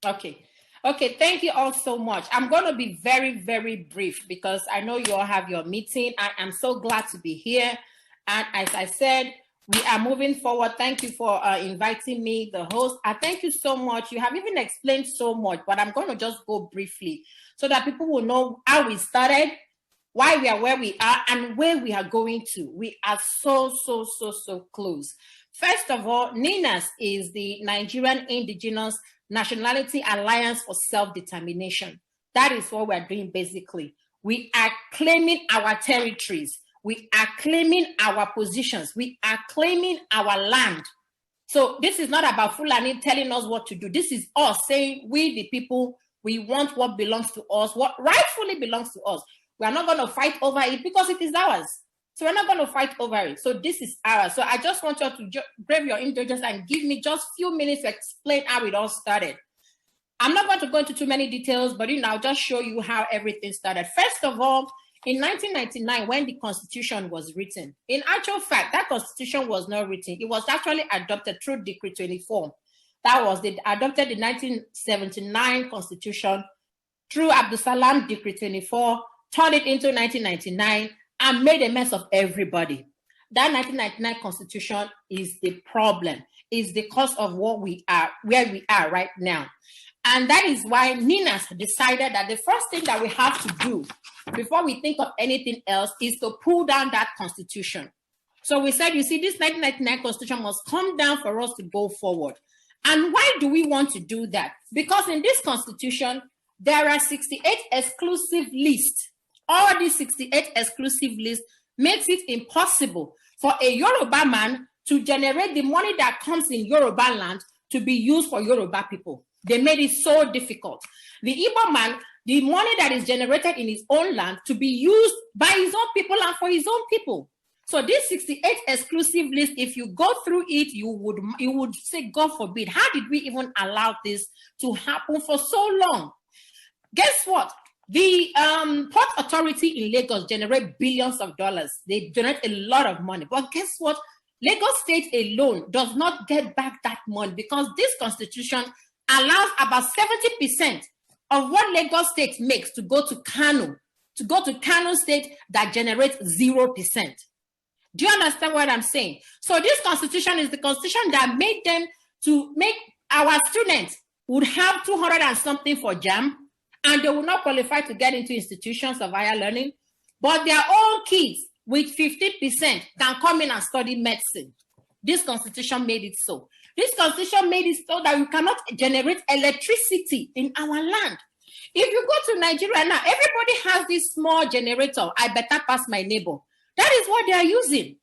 Okay. Okay, thank you all so much. I'm going to be very, very brief because I know you all have your meeting. I am so glad to be here. And as I said, we are moving forward. Thank you for inviting me, the host. I thank you so much. You have even explained so much, but I'm going to just go briefly so that people will know how we started, why we are where we are, and where we are going to. We are so close. First of all, NINAS is the Nigerian Indigenous Nationality Alliance for Self-Determination. That is what we're doing basically. We are claiming our territories. We are claiming our positions. We are claiming our land. So this is not about Fulani telling us what to do. This is us saying, we the people, we want what belongs to us, what rightfully belongs to us. We are not going to fight over it because it is ours. So we're not going to fight over it. So this is ours. So I just want you to brave your indulgence and give me just a few minutes to explain how it all started. I'm not going to go into too many details, but I'll just show you how everything started. First of all, in 1999, when the Constitution was written, in actual fact, that Constitution was not written. It was actually adopted through Decree 24. That was adopted in 1979 Constitution through Abdul Salam Decree 24, turned it into 1999, and made a mess of everybody. That 1999 Constitution is the problem, is the cause of what we are, where we are right now. And that is why NINAS decided that the first thing that we have to do before we think of anything else is to pull down that Constitution. So we said, you see, this 1999 Constitution must come down for us to go forward. And why do we want to do that? Because in this Constitution, there are 68 exclusive lists. All these 68 exclusive lists makes it impossible for a Yoruba man to generate the money that comes in Yoruba land to be used for Yoruba people. They made it so difficult. The Igbo man, the money that is generated in his own land to be used by his own people and for his own people. So this 68 exclusive list, if you go through it, you would say, God forbid, how did we even allow this to happen for so long? Guess what? The Port Authority in Lagos generate billions of dollars. They generate a lot of money. But guess what? Lagos State alone does not get back that money because this Constitution allows about 70% of what Lagos State makes to go to Kano State that generates 0%. Do you understand what I'm saying? So this Constitution is the Constitution that made them to make our students would have 200 and something for JAM, and they will not qualify to get into institutions of higher learning, but their own kids with 50% can come in and study medicine. This Constitution made it so. This Constitution made it so that we cannot generate electricity in our land. If you go to Nigeria now, everybody has this small generator. I better pass my neighbor. That is what they are using.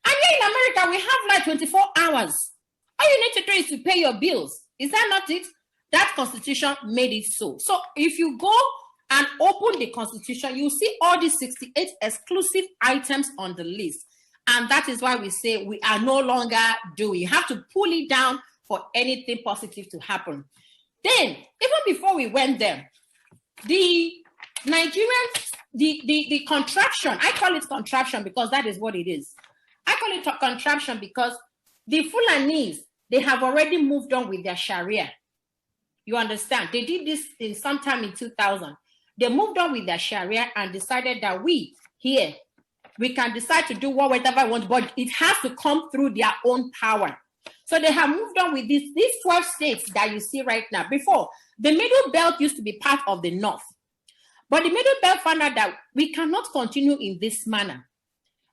And here in America, we have like 24 hours. All you need to do is to pay your bills. Is that not it? That Constitution made it so. So if you go and open the Constitution, you see all these 68 exclusive items on the list. And that is why we say we are no longer doing. You have to pull it down for anything positive to happen. Then, even before we went there, the Nigerians, the contraption, I call it contraption because that is what it is. I call it a contraption because the Fulanese, they have already moved on with their Sharia. You understand? They did this in sometime in 2000. They moved on with their Sharia and decided that we here, we can decide to do whatever we want, but it has to come through their own power. So they have moved on with these 12 states that you see right now. Before, the Middle Belt used to be part of the North. But the Middle Belt found out that we cannot continue in this manner.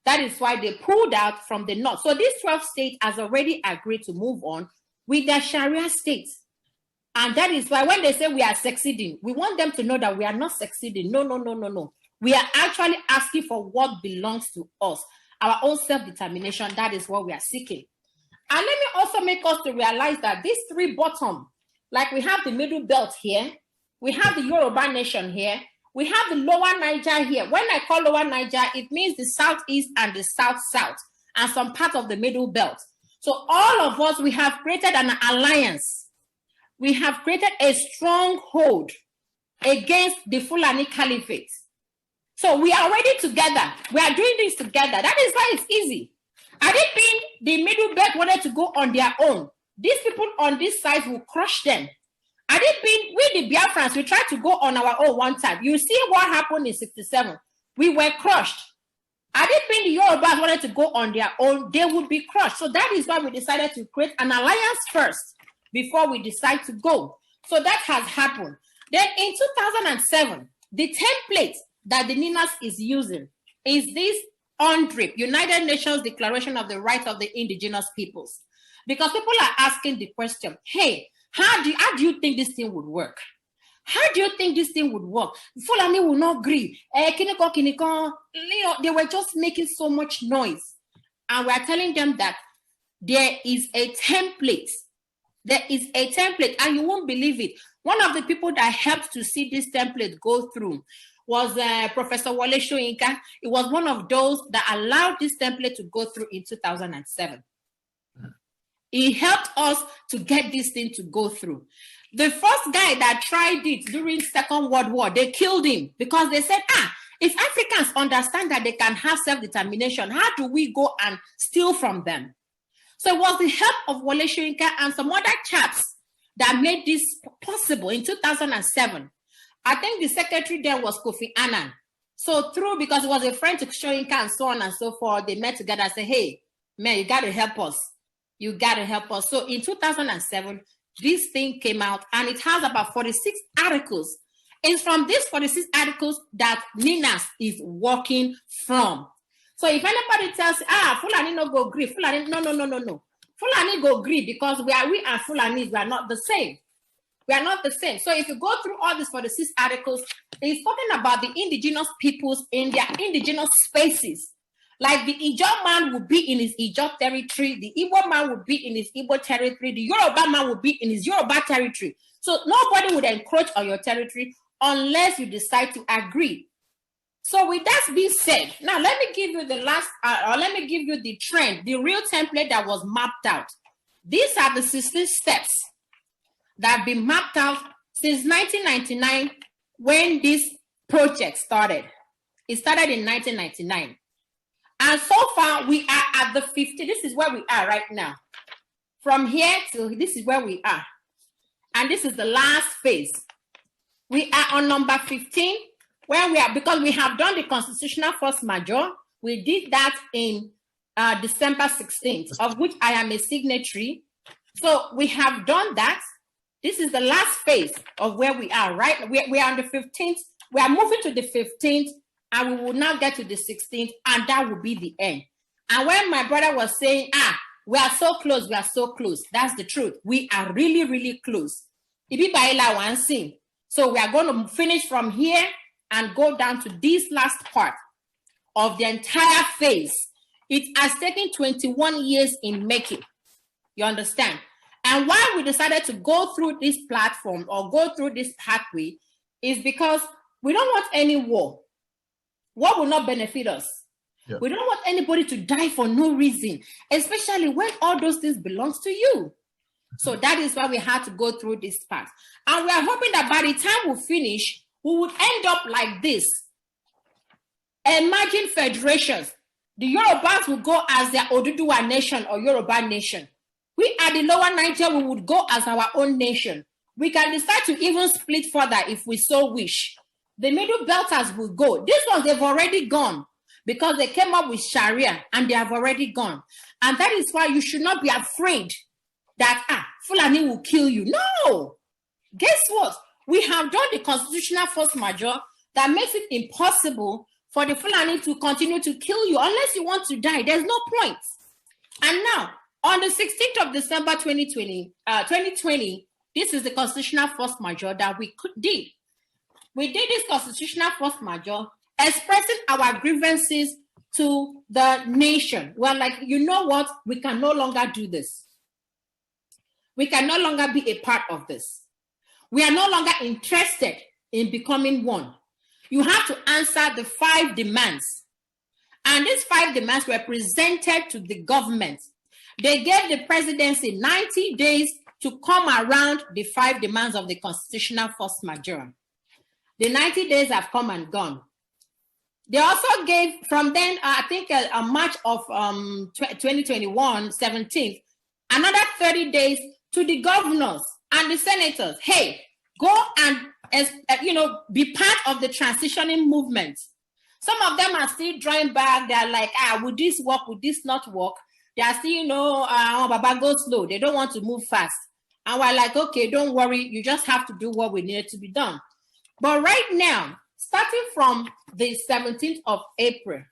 That is why they pulled out from the North. So these 12 states has already agreed to move on with their Sharia states. And that is why when they say we are succeeding, we want them to know that we are not succeeding. No. We are actually asking for what belongs to us. Our own self-determination, that is what we are seeking. And let me also make us to realize that these three bottom, like we have the Middle Belt here, we have the Yoruba Nation here, we have the Lower Niger here. When I call Lower Niger, it means the Southeast and the South, and some part of the Middle Belt. So all of us, we have created an alliance. We have created a stronghold against the Fulani Caliphate. So we are already together. We are doing this together. That is why it's easy. I didn't think the Middle Belt wanted to go on their own. These people on this side will crush them. I didn't it been, we the Biafrans, we tried to go on our own one time. You see what happened in 67. We were crushed. Had it been the Yorubas wanted to go on their own, they would be crushed. So that is why we decided to create an alliance first before we decide to go. So that has happened. Then in 2007, the template that the NINAS is using is this UNDRIP, United Nations Declaration of the Rights of the Indigenous Peoples. Because people are asking the question, hey, how do you think this thing would work? How do you think this thing would work? Fulani will not agree. They were just making so much noise. And we're telling them that there is a template. There is a template, and you won't believe it. One of the people that helped to see this template go through was Professor Wole Soyinka. It was one of those that allowed this template to go through in 2007. He helped us to get this thing to go through. The first guy that tried it during Second World War, they killed him because they said, if Africans understand that they can have self-determination, how do we go and steal from them? So it was the help of Wole Soyinka and some other chaps that made this possible in 2007. I think the secretary there was Kofi Annan. So because it was a friend to Soyinka and so on and so forth, they met together and said, hey, man, you got to help us. You got to help us. So in 2007, this thing came out, and it has about 46 articles. It's from these 46 articles that NINAS is working from. So if anybody tells, Fulani no go agree, Fulani, no. Fulani go agree because we and Fulanis, we are not the same. We are not the same. So if you go through all these 46 articles, it's talking about the indigenous peoples in their indigenous spaces. Like the Ijaw man would be in his Ijaw territory, the Igbo man would be in his Igbo territory, the Yoruba man would be in his Yoruba territory. So nobody would encroach on your territory unless you decide to agree. So with that being said, now let me give you let me give you the trend, the real template that was mapped out. These are the 16 steps that have been mapped out since 1999 when this project started. It started in 1999. And so far, we are at the 50. This is where we are right now. From here to this is where we are. And this is the last phase. We are on number 15, where we are, because we have done the constitutional force majeure. We did that in December 16th, of which I am a signatory. So we have done that. This is the last phase of where we are, right? We are on the 15th. We are moving to the 15th. And we will now get to the 16th, and that will be the end. And when my brother was saying, we are so close, that's the truth. We are really, really close. So we are going to finish from here and go down to this last part of the entire phase. It has taken 21 years in making. You understand? And why we decided to go through this platform or go through this pathway is because we don't want any war. What will not benefit us? Yeah. We don't want anybody to die for no reason, especially when all those things belongs to you. So that is why we had to go through this path. And we are hoping that by the time we finish, we would end up like this. Imagine federations. The Yorubas will go as their Oduduwa nation or Yoruba nation. We at the lower Niger, we would go as our own nation. We can decide to even split further if we so wish. The middle belters will go. These ones, they've already gone because they came up with Sharia and they have already gone. And that is why you should not be afraid that, Fulani will kill you. No. Guess what? We have done the constitutional force majeure that makes it impossible for the Fulani to continue to kill you unless you want to die. There's no point. And now, on the 16th of December 2020, this is the constitutional force majeure that we did. We did this constitutional force majeure expressing our grievances to the nation. We're like, you know what? We can no longer do this. We can no longer be a part of this. We are no longer interested in becoming one. You have to answer the 5 demands. And these 5 demands were presented to the government. They gave the presidency 90 days to come around the 5 demands of the constitutional force majeure. The 90 days have come and gone. They also gave, from then, I think a March of 2021, 17th, another 30 days to the governors and the senators. Hey, go and, be part of the transitioning movement. Some of them are still drawing back. They're like, would this work? Would this not work? They are still, Baba, go slow. They don't want to move fast. And we're like, okay, don't worry. You just have to do what we needed to be done. But right now, starting from the 17th of April,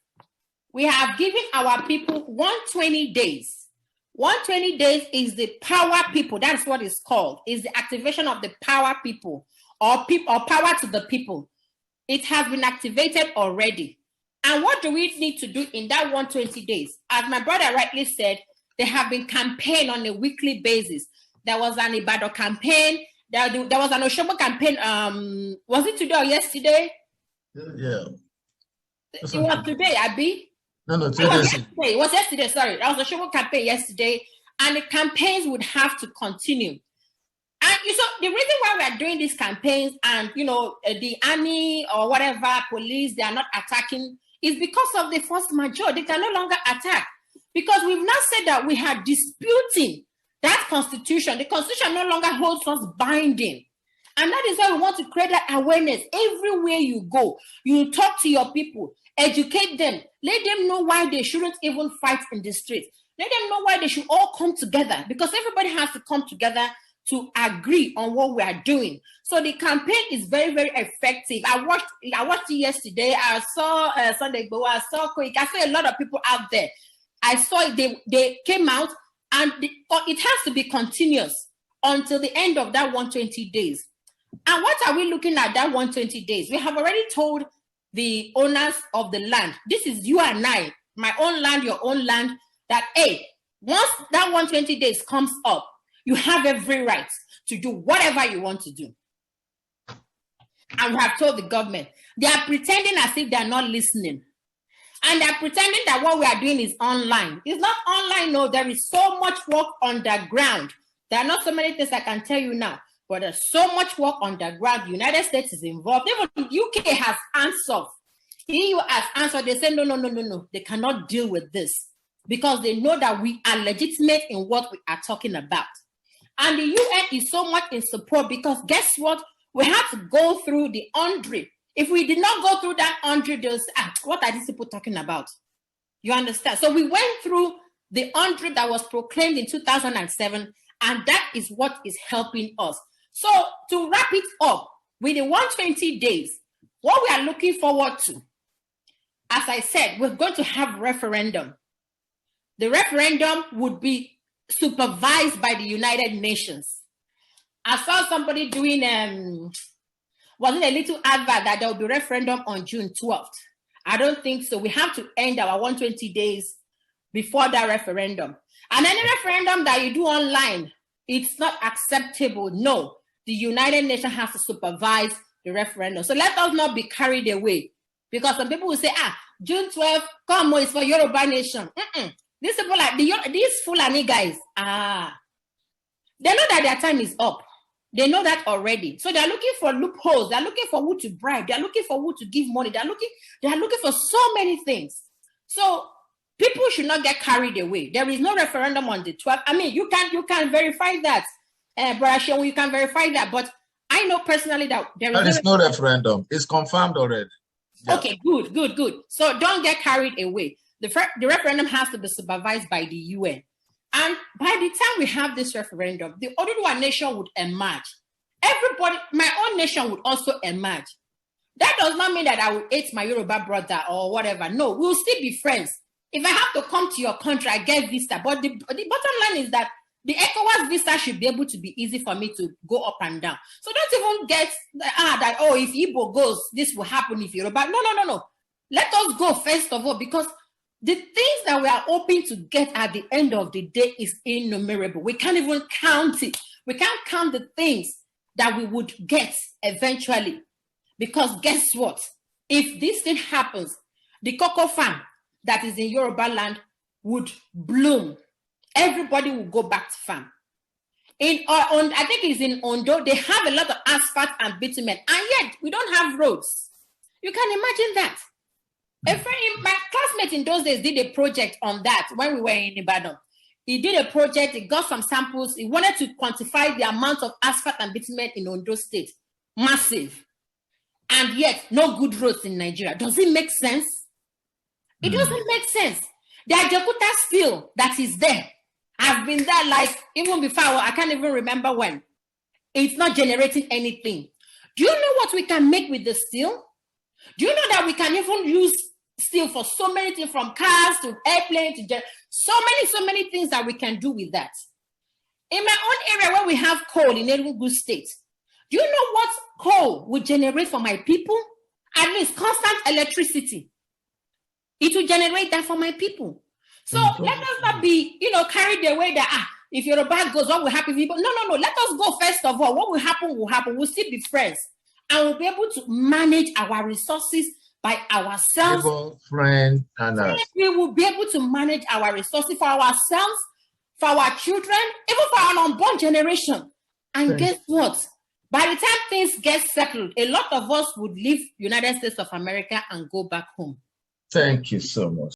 we have given our people 120 days. 120 days is the power people. That's what it's called. Is the activation of the power people or power to the people. It has been activated already. And what do we need to do in that 120 days? As my brother rightly said, there have been campaigns on a weekly basis. There was an Ibadan campaign. There was an Oshobo campaign. Was it today or yesterday? Yeah. It was today, Abi. No, today. It was yesterday, sorry. There was a Oshobo campaign yesterday. And the campaigns would have to continue. And the reason why we are doing these campaigns and, the army or whatever, police, they are not attacking is because of the force majeure. They can no longer attack. Because we've now said that we are disputing that constitution. The constitution no longer holds us binding. And that is why we want to create that awareness. Everywhere you go, you talk to your people, educate them, let them know why they shouldn't even fight in the streets. Let them know why they should all come together, because everybody has to come together to agree on what we are doing. So the campaign is very, very effective. I watched it yesterday. I saw Sunday Igboho. I saw Koiki. I saw a lot of people out there. I saw it. They came out, and it has to be continuous until the end of that 120 days. And what are we looking at that 120 days? We have already told the owners of the land, this is you and I, my own land, your own land, that, hey, once that 120 days comes up, you have every right to do whatever you want to do. And we have told the government. They are pretending as if they are not listening. And they're pretending that what we are doing is online. It's not online, no. There is so much work underground. There are not so many things I can tell you now, but there's so much work underground. The United States is involved. Even the UK has answered. EU has answered. They say, no. They cannot deal with this because they know that we are legitimate in what we are talking about. And the UN is so much in support because guess what? We have to go through the 100. If we did not go through that 100, they'll say, what are these people talking about? You understand? So we went through the 100 that was proclaimed in 2007, and that is what is helping us. So to wrap it up, with the 120 days, what we are looking forward to, as I said, we're going to have referendum. The referendum would be supervised by the United Nations. I saw somebody doing, wasn't a little advert that there will be referendum on June 12th. I don't think so. We have to end our 120 days before that referendum. And any referendum that you do online, it's not acceptable. No, the United Nations has to supervise the referendum. So let us not be carried away. Because some people will say, June 12th, come on, it's for Yoruba Nation. These people like these Fulani guys. They know that their time is up. They know that already. So they're looking for loopholes. They're looking for who to bribe. They're looking for who to give money. They're looking for so many things. So people should not get carried away. There is no referendum on the 12th. I mean, you can verify that. Brashew, you can verify that. But I know personally that there is no referendum. It's confirmed already. Yeah. Okay, good. So don't get carried away. The referendum has to be supervised by the UN. And by the time we have this referendum, the Oduduwa nation would emerge. Everybody, my own nation would also emerge. That does not mean that I will hate my Yoruba brother or whatever. No, we'll still be friends. If I have to come to your country, I get visa. But the bottom line is that the ECOWAS visa should be able to be easy for me to go up and down. So don't even get that, if Igbo goes, this will happen if Yoruba. No. Let us go first of all, because the things that we are hoping to get at the end of the day is innumerable. We can't even count it. We can't count the things that we would get eventually. Because guess what? If this thing happens, the cocoa farm that is in Yoruba land would bloom. Everybody will go back to farm. I think it's in Ondo, they have a lot of asphalt and bitumen, and yet we don't have roads. You can imagine that. A friend, my classmate in those days did a project on that when we were in Ibadan. He did a project, he got some samples, he wanted to quantify the amount of asphalt and bitumen in Ondo State. Massive. And yet, no good roads in Nigeria. Does it make sense? It doesn't make sense. The Ajakuta steel that is there, I've been there like even before, I can't even remember when. It's not generating anything. Do you know what we can make with the steel? Do you know that we can even use steel for so many things, from cars to airplanes to so many things that we can do with that? In my own area where we have coal in Enugu State, do you know what coal would generate for my people? At least constant electricity. It will generate that for my people. So let us not be, carried away that, if Yoruba goes, what will happen? No. Let us go first of all. What will happen will happen. We'll still be friends. And we'll be able to manage our resources by ourselves. Friend, and us. We will be able to manage our resources for ourselves, for our children, even for our unborn generation. And guess what? By the time things get settled, a lot of us would leave United States of America and go back home. Thank you so much.